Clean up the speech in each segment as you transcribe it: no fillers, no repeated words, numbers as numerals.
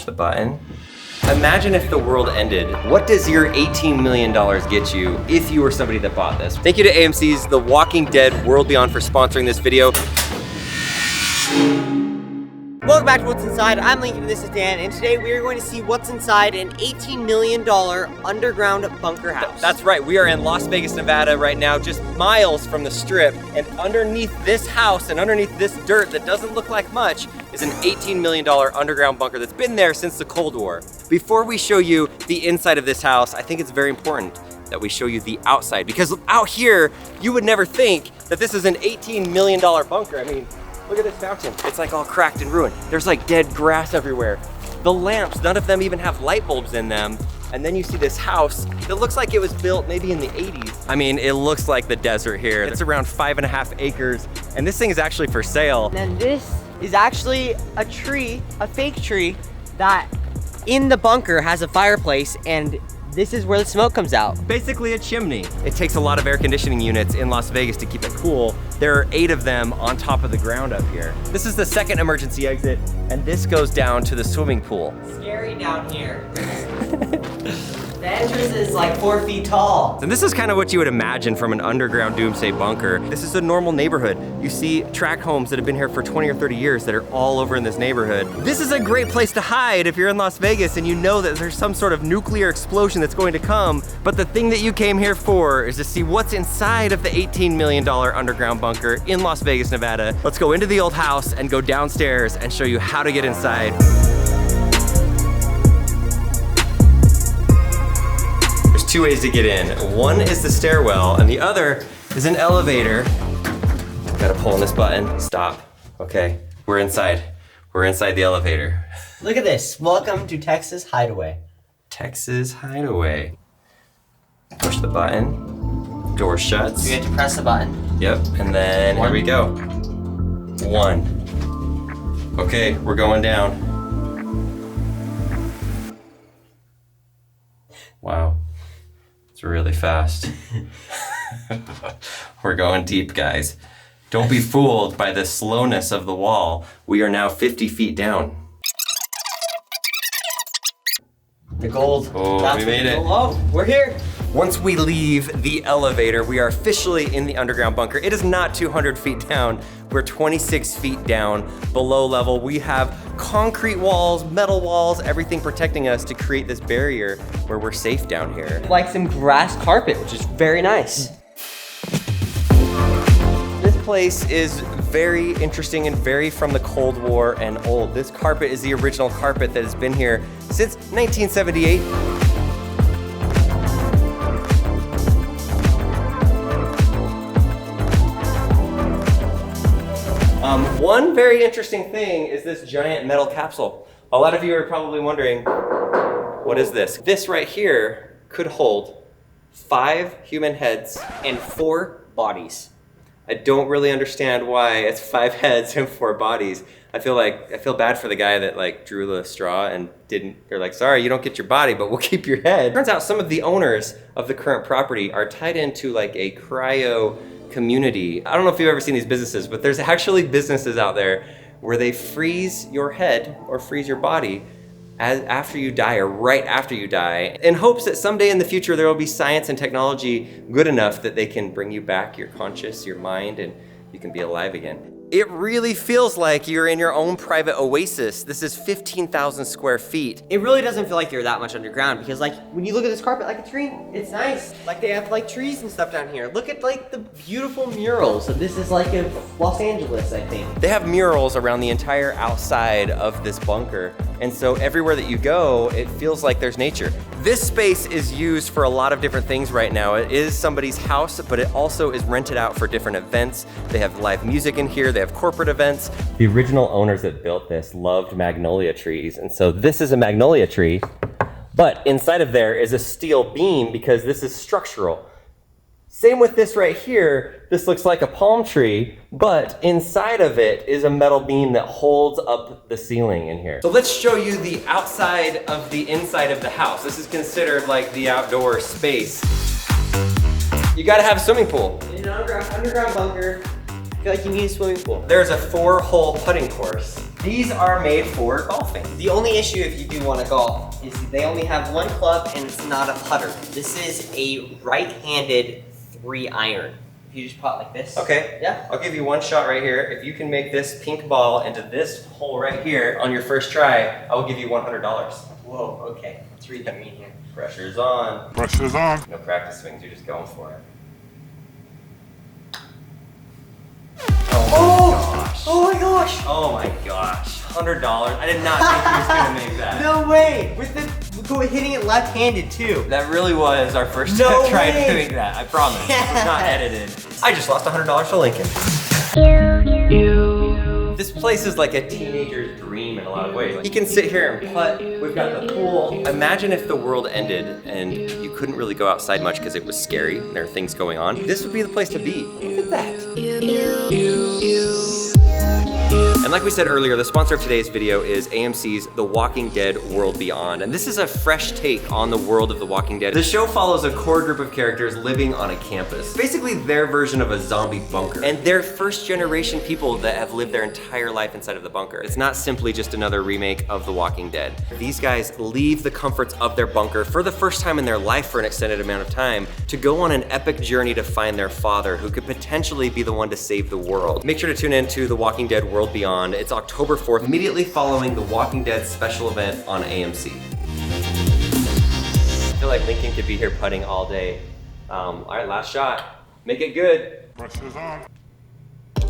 the button. Imagine if the world ended. What does your $18 million get you if you were somebody that bought this? Thank you to AMC's The Walking Dead World Beyond for sponsoring this video. Welcome back to What's Inside. I'm Lincoln and this is Dan, and today we are going to see what's inside an $18 million underground bunker house. That's right, we are in Las Vegas, Nevada right now, just miles from the Strip, and underneath this house and underneath this dirt that doesn't look like much is an $18 million underground bunker that's been there since the Cold War. Before we show you the inside of this house, I think it's very important that we show you the outside, because out here, you would never think that this is an $18 million bunker. I mean, look at this fountain. It's like all cracked and ruined. There's like dead grass everywhere. The lamps, none of them even have light bulbs in them. And then you see this house that looks like it was built maybe in the 80s. I mean, it looks like the desert here. It's around 5.5 acres. And this thing is actually for sale. And then this is actually a tree, a fake tree, that in the bunker has a fireplace, and this is where the smoke comes out. Basically a chimney. It takes a lot of air conditioning units in Las Vegas to keep it cool. There are 8 of them on top of the ground up here. This is the second emergency exit, and this goes down to the swimming pool. Scary down here. The entrance is like 4 feet tall. And this is kind of what you would imagine from an underground Doomsday bunker. This is a normal neighborhood. You see tract homes that have been here for 20 or 30 years that are all over in this neighborhood. This is a great place to hide if you're in Las Vegas and you know that there's some sort of nuclear explosion that's going to come. But the thing that you came here for is to see what's inside of the $18 million underground bunker in Las Vegas, Nevada. Let's go into the old house and go downstairs and show you how to get inside. There's 2 ways to get in. One is the stairwell and the other is an elevator. Gotta pull on this button, stop. Okay, we're inside. We're inside the elevator. Look at this, welcome to Texas Hideaway. Texas Hideaway. Push the button, door shuts. You have to press the button. Yep, and then here we go. 1. Okay, we're going down. Wow. It's really fast. We're going deep, guys. Don't be fooled by the slowness of the wall. We are now 50 feet down. The gold. Oh, we made it. Oh, we're here. Once we leave the elevator, we are officially in the underground bunker. It is not 200 feet down. We're 26 feet down below level. We have concrete walls, metal walls, everything protecting us to create this barrier where we're safe down here. Like some grass carpet, which is very nice. This place is very interesting and very from the Cold War and old. This carpet is the original carpet that has been here since 1978. One very interesting thing is this giant metal capsule. A lot of you are probably wondering, what is this? This right here could hold 5 human heads And 4 bodies. I don't really understand why it's 5 heads and 4 bodies. I feel bad for the guy that like drew the straw and they're like, sorry, you don't get your body, but we'll keep your head. Turns out some of the owners of the current property are tied into like a cryo community. I don't know if you've ever seen these businesses, but there's actually businesses out there where they freeze your head or freeze your body after you die or right after you die, in hopes that someday in the future there will be science and technology good enough that they can bring you back your conscious, your mind, and you can be alive again. It really feels like you're in your own private oasis. This is 15,000 square feet. It really doesn't feel like you're that much underground, because like when you look at this carpet, like it's green, it's nice. Like they have like trees and stuff down here. Look at like the beautiful murals. So this is like in Los Angeles, I think. They have murals around the entire outside of this bunker. And so everywhere that you go, it feels like there's nature. This space is used for a lot of different things right now. It is somebody's house, but it also is rented out for different events. They have live music in here, they have corporate events. The original owners that built this loved magnolia trees, and so this is a magnolia tree, but inside of there is a steel beam because this is structural. Same with this right here. This looks like a palm tree, but inside of it is a metal beam that holds up the ceiling in here. So let's show you the outside of the inside of the house. This is considered like the outdoor space. You gotta have a swimming pool. In an underground bunker, I feel like you need a swimming pool. There's a 4-hole putting course. These are made for golfing. The only issue if you do want to golf is they only have one club and it's not a putter. This is a right-handed 3-iron. If you just pot like this. Okay. Yeah. I'll give you one shot right here. If you can make this pink ball into this hole right here on your first try, I will give you $100. Whoa, okay. Let's read that mean here. Pressure's on. Pressure's on. No practice swings, you're just going for it. Oh my gosh! Oh my gosh. $100. I did not think he was gonna make that. No way! With hitting it left-handed too. That really was our first No try way. doing that, I promise. It was not edited. I just lost $100 to Lincoln. This place is like a teenager's dream in a lot of ways. He can sit here and putt. We've got the pool. Imagine if the world ended and you couldn't really go outside much because it was scary and there are things going on. This would be the place to be. Look at that. And like we said earlier, the sponsor of today's video is AMC's The Walking Dead World Beyond. And this is a fresh take on the world of The Walking Dead. The show follows a core group of characters living on a campus. Basically their version of a zombie bunker. And they're first generation people that have lived their entire life inside of the bunker. It's not simply just another remake of The Walking Dead. These guys leave the comforts of their bunker for the first time in their life for an extended amount of time to go on an epic journey to find their father who could potentially be the one to save the world. Make sure to tune in to The Walking Dead World Beyond. It's October 4th, immediately following the Walking Dead special event on AMC. I feel like Lincoln could be here putting all day. All right, last shot. Make it good. Pressure's on.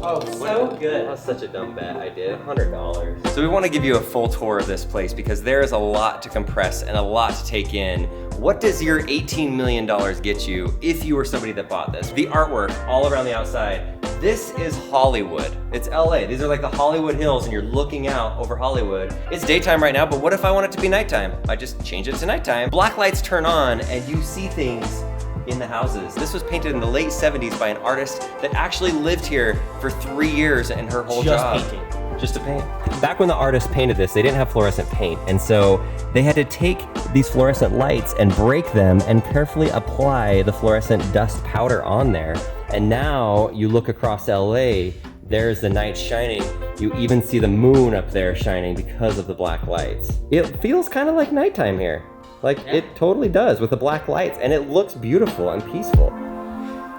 Oh, so good. That was such a dumb bet I did, $100. So we want to give you a full tour of this place because there is a lot to compress and a lot to take in. What does your $18 million get you if you were somebody that bought this? The artwork all around the outside. This is Hollywood. It's LA. These are like the Hollywood Hills and you're looking out over Hollywood. It's daytime right now, but what if I want it to be nighttime? I just change it to nighttime. Black lights turn on and you see things in the houses. This was painted in the late 70s by an artist that actually lived here for 3 years and her whole job. Just painting. Just to paint. Back when the artist painted this, they didn't have fluorescent paint, and so they had to take these fluorescent lights and break them and carefully apply the fluorescent dust powder on there. And now you look across LA, there's the night shining. You even see the moon up there shining because of the black lights. It feels kind of like nighttime here. Like it totally does with the black lights, and it looks beautiful and peaceful.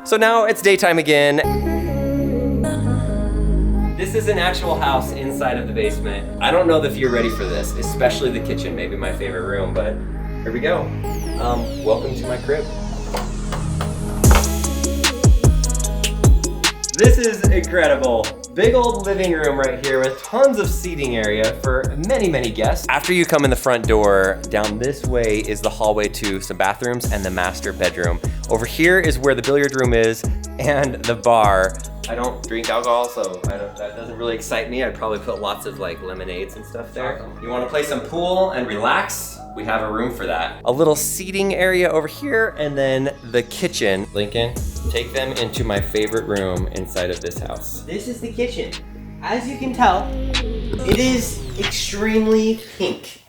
So now it's daytime again. This is an actual house inside of the basement. I don't know if you're ready for this, especially the kitchen, maybe my favorite room, but here we go. Welcome to my crib. This is incredible. Big old living room right here with tons of seating area for many, many guests. After you come in the front door, down this way is the hallway to some bathrooms and the master bedroom. Over here is where the billiard room is and the bar. I don't drink alcohol, so that doesn't really excite me. I'd probably put lots of like lemonades and stuff there. You wanna play some pool and relax? We have a room for that. A little seating area over here, and then the kitchen. Lincoln, take them into my favorite room inside of this house. This is the kitchen. As you can tell, it is extremely pink.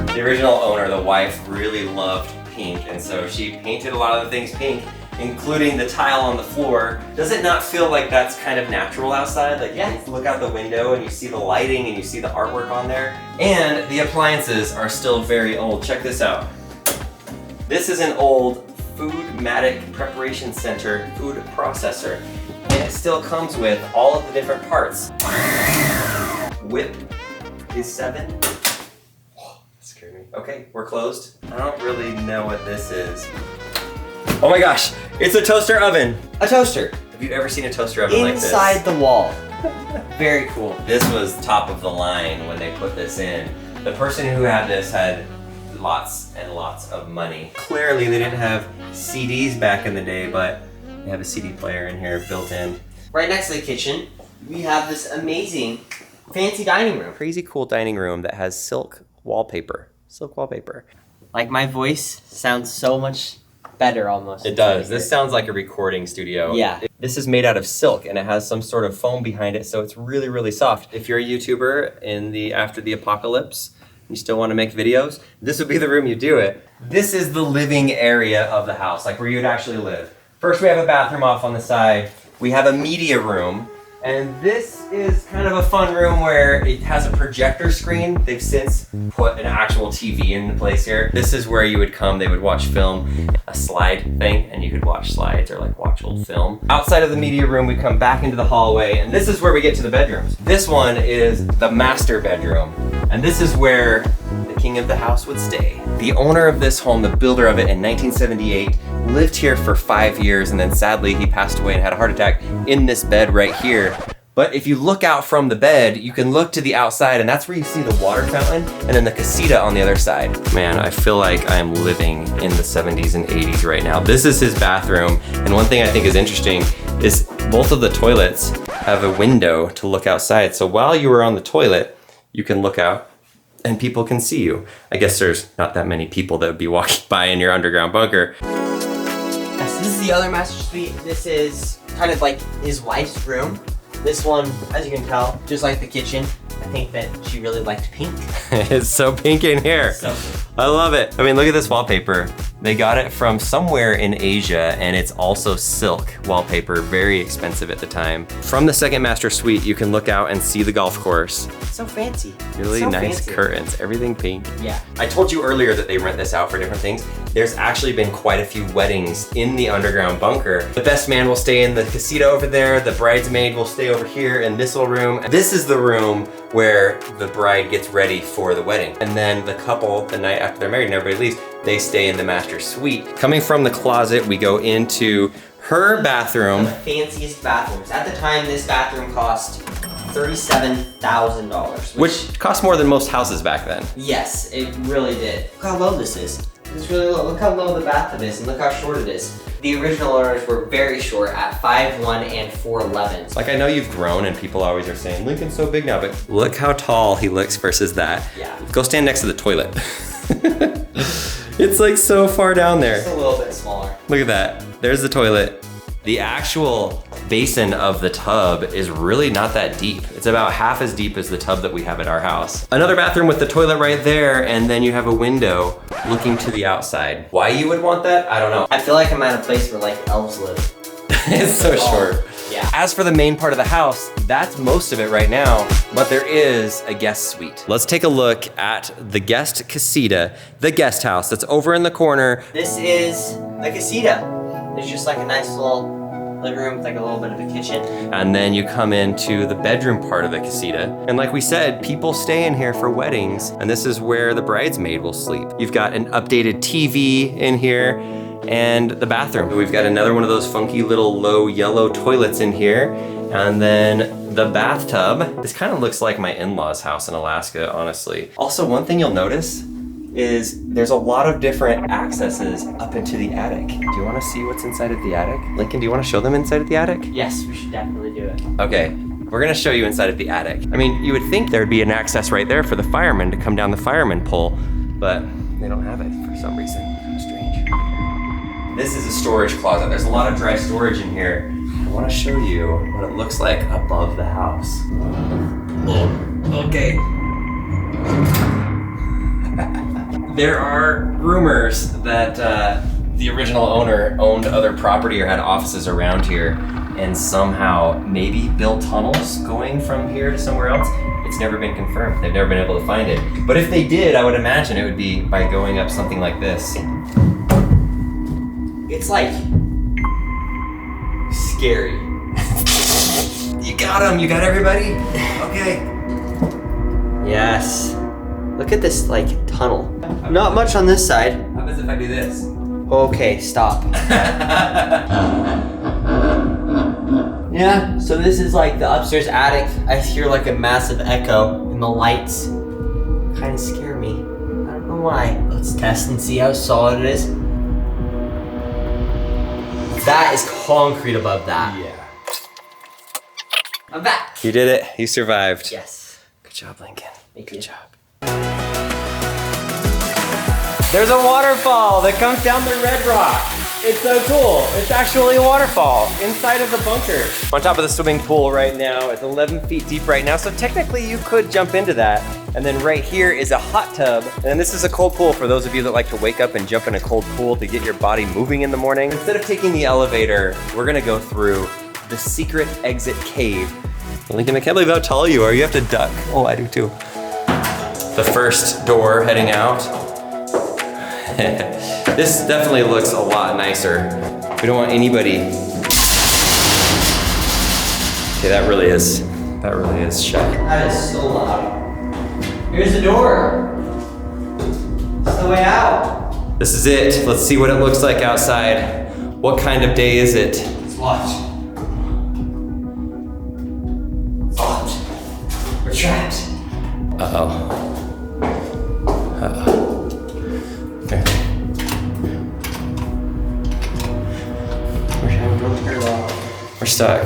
The original owner, the wife, really loved pink, and so she painted a lot of the things pink, including the tile on the floor. Does it not feel like that's kind of natural outside? Like you can look out the window and you see the lighting and you see the artwork on there. And the appliances are still very old. Check this out. This is an old Foodmatic Preparation Center food processor. And it still comes with all of the different parts. Whip is 7. Oh, that scared me. Okay, we're closed. I don't really know what this is. Oh my gosh, it's a toaster oven. A toaster. Have you ever seen a toaster oven like this? Inside the wall. Very cool. This was top of the line when they put this in. The person who had this had lots and lots of money. Clearly they didn't have CDs back in the day, but they have a CD player in here built in. Right next to the kitchen, we have this amazing fancy dining room. Crazy cool dining room that has silk wallpaper. Silk wallpaper. Like my voice sounds so much better almost. It does. This sounds like a recording studio. Yeah. This is made out of silk and it has some sort of foam behind it, so it's really, really soft. If you're a YouTuber after the apocalypse, you still want to make videos, this would be the room you do it. This is the living area of the house, like where you'd actually live. First, we have a bathroom off on the side. We have a media room. And this is kind of a fun room where it has a projector screen. They've since put an actual TV into place here. This is where you would come, they would watch film, a slide thing, and you could watch slides or like watch old film. Outside of the media room, we come back into the hallway, and this is where we get to the bedrooms. This one is the master bedroom, and this is where the king of the house would stay. The owner of this home, the builder of it in 1978, lived here for 5 years, and then sadly he passed away and had a heart attack in this bed right here. But if you look out from the bed, you can look to the outside, and that's where you see the water fountain and then the casita on the other side. Man, I feel like I'm living in the 70s and 80s right now. This is his bathroom, and one thing I think is interesting is both of the toilets have a window to look outside. So while you are on the toilet, you can look out and people can see you. I guess there's not that many people that would be walking by in your underground bunker. Yes, this is the other master suite. This is kind of like his wife's room. This one, as you can tell, just like the kitchen, I think that she really liked pink. It's so pink in here. So I love it. I mean, look at this wallpaper. They got it from somewhere in Asia, and it's also silk wallpaper, very expensive at the time. From the second master suite, you can look out and see the golf course. so fancy. Really so nice fancy. curtains, everything pink. Yeah. I told you earlier that they rent this out for different things. There's actually been quite a few weddings in the underground bunker. The best man will stay in the casita over there. The bridesmaid will stay over here in this little room. This is the room where the bride gets ready for the wedding. And then the couple, the night after they're married and everybody leaves, they stay in the master suite. Coming from the closet, we go into her bathroom. One of the fanciest bathrooms. At the time, this bathroom cost $37,000. Which cost more than most houses back then. Yes, it really did. Look how low this is. It's really low. Look how low the bathtub is, and look how short it is. The original owners were very short at 5'1" and 4'11". Like, I know you've grown and people always are saying, Lincoln's so big now, but look how tall he looks versus that. Yeah. Go stand next to the toilet. It's like so far down there. Just a little bit smaller. Look at that. There's the toilet. The actual basin of the tub is really not that deep. It's about half as deep as the tub that we have at our house. Another bathroom with the toilet right there, and then you have a window looking to the outside. Why you would want that? I don't know. I feel like I'm at a place where like elves live. It's so short. Yeah. As for the main part of the house, that's most of it right now, but there is a guest suite. Let's take a look at the guest casita, the guest house that's over in the corner. This is the casita. It's just like a nice little living room with like a little bit of a kitchen. And then you come into the bedroom part of the casita. And like we said, people stay in here for weddings, and this is where the bridesmaid will sleep. You've got an updated TV in here, and the bathroom. We've got another one of those funky little low yellow toilets in here. And then the bathtub. This kind of looks like my in-laws' house in Alaska, honestly. Also, one thing you'll notice is there's a lot of different accesses up into the attic. Do you want to see what's inside of the attic? Lincoln, do you want to show them inside of the attic? Yes, we should definitely do it. Okay, we're gonna show you inside of the attic. I mean, you would think there'd be an access right there for the firemen to come down the fireman pole, but they don't have it for some reason. How strange. This is a storage closet. There's a lot of dry storage in here. I wanna show you what it looks like above the house. Oh, okay. There are rumors that the original owner owned other property or had offices around here and somehow maybe built tunnels going from here to somewhere else. It's never been confirmed. They've never been able to find it. But if they did, I would imagine it would be by going up something like this. It's like scary. You got him, you got everybody? Okay. Yes. Look at this like tunnel. Not much on this side. How about if I do this? Okay, stop. Yeah, so this is like the upstairs attic. I hear like a massive echo and the lights kind of scare me. I don't know why. Let's test and see how solid it is. That is concrete above that. Yeah. I'm back. You did it, you survived. Yes. Good job, Lincoln. Thank you. Good job. There's a waterfall that comes down the red rock. It's so cool. It's actually a waterfall inside of the bunker. On top of the swimming pool right now. It's 11 feet deep right now, so technically you could jump into that. And then right here is a hot tub. And this is a cold pool for those of you that like to wake up and jump in a cold pool to get your body moving in the morning. Instead of taking the elevator, we're gonna go through the secret exit cave. Lincoln, I can't believe how tall you are. You have to duck. Oh, I do too. The first door heading out. This definitely looks a lot nicer. We don't want anybody. Okay, that really is shut. That is so loud. Here's the door. It's the way out. This is it. Let's see what it looks like outside. What kind of day is it? It's locked. It's locked. We're trapped. Uh-oh. Uh-oh. Okay. We're stuck.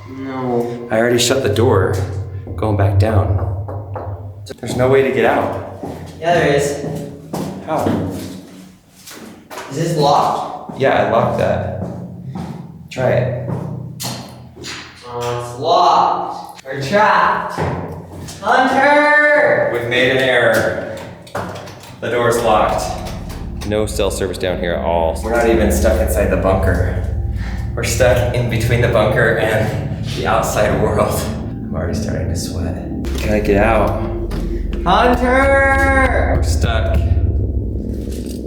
No. I already shut the door. Going back down. There's no way to get out. Yeah, there is. How? Is this locked? Yeah, I locked that. Try it. Oh, it's locked. We're trapped. Hunter! We've made an error. The door's locked. No cell service down here at all. We're not even stuck inside the bunker. We're stuck in between the bunker and the outside world. I'm already starting to sweat. Gotta get out. Hunter! We're stuck.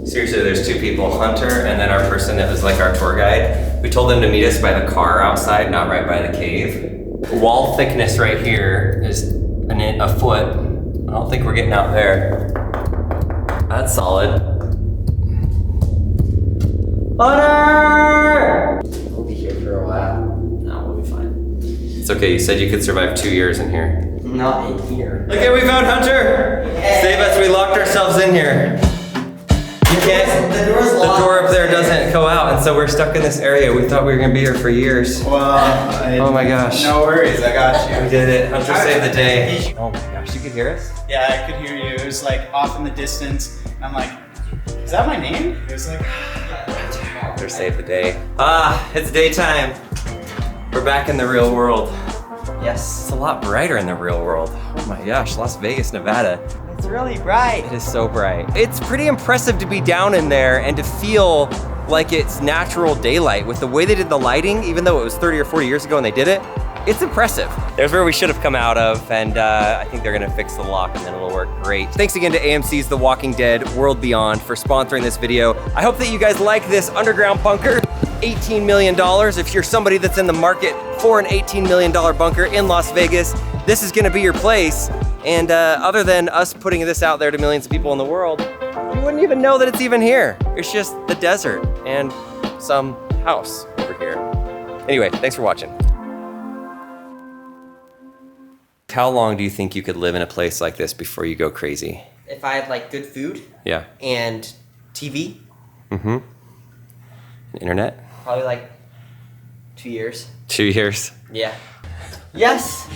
Seriously, there's two people, Hunter and then our person that was like our tour guide. We told them to meet us by the car outside, not right by the cave. Wall thickness right here is a foot. I don't think we're getting out there. That's solid. Hunter! We'll be here for a while. No, we'll be fine. It's okay, you said you could survive 2 years in here. Not in here. Okay, we found Hunter! Yeah. Save us, we locked ourselves in here. You can't, The door's the locked. door up there doesn't go out, and so we're stuck in this area. We thought we were gonna be here for years. Well, Oh my gosh. No worries, I got We you. did it. Hunter saved the day. Oh my gosh, you could hear us? Yeah, I could hear you. It was like off in the distance. And I'm like, is that my name? It was like, Hunter saved the day. Ah, it's daytime. We're back in the real world. Yes. It's a lot brighter in the real world. Oh my gosh, Las Vegas, Nevada. It's really bright. It is so bright. It's pretty impressive to be down in there and to feel like it's natural daylight with the way they did the lighting, even though it was 30 or 40 years ago and they did it. It's impressive. There's where we should have come out of, and I think they're gonna fix the lock and then it'll work great. Thanks again to AMC's The Walking Dead World Beyond for sponsoring this video. I hope that you guys like this underground bunker. $18 million. If you're somebody that's in the market for an $18 million bunker in Las Vegas, this is gonna be your place. And other than us putting this out there to millions of people in the world, you wouldn't even know that it's even here. It's just the desert and some house over here. Anyway, thanks for watching. How long do you think you could live in a place like this before you go crazy? If I had like good food Yeah. and TV, Mm-hmm. Internet? probably like 2 years. 2 years. Yeah. Yes.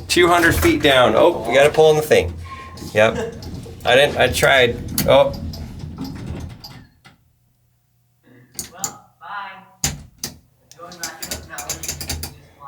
200 feet down. Oh, we gotta pull on the thing. Yep. I tried. Oh,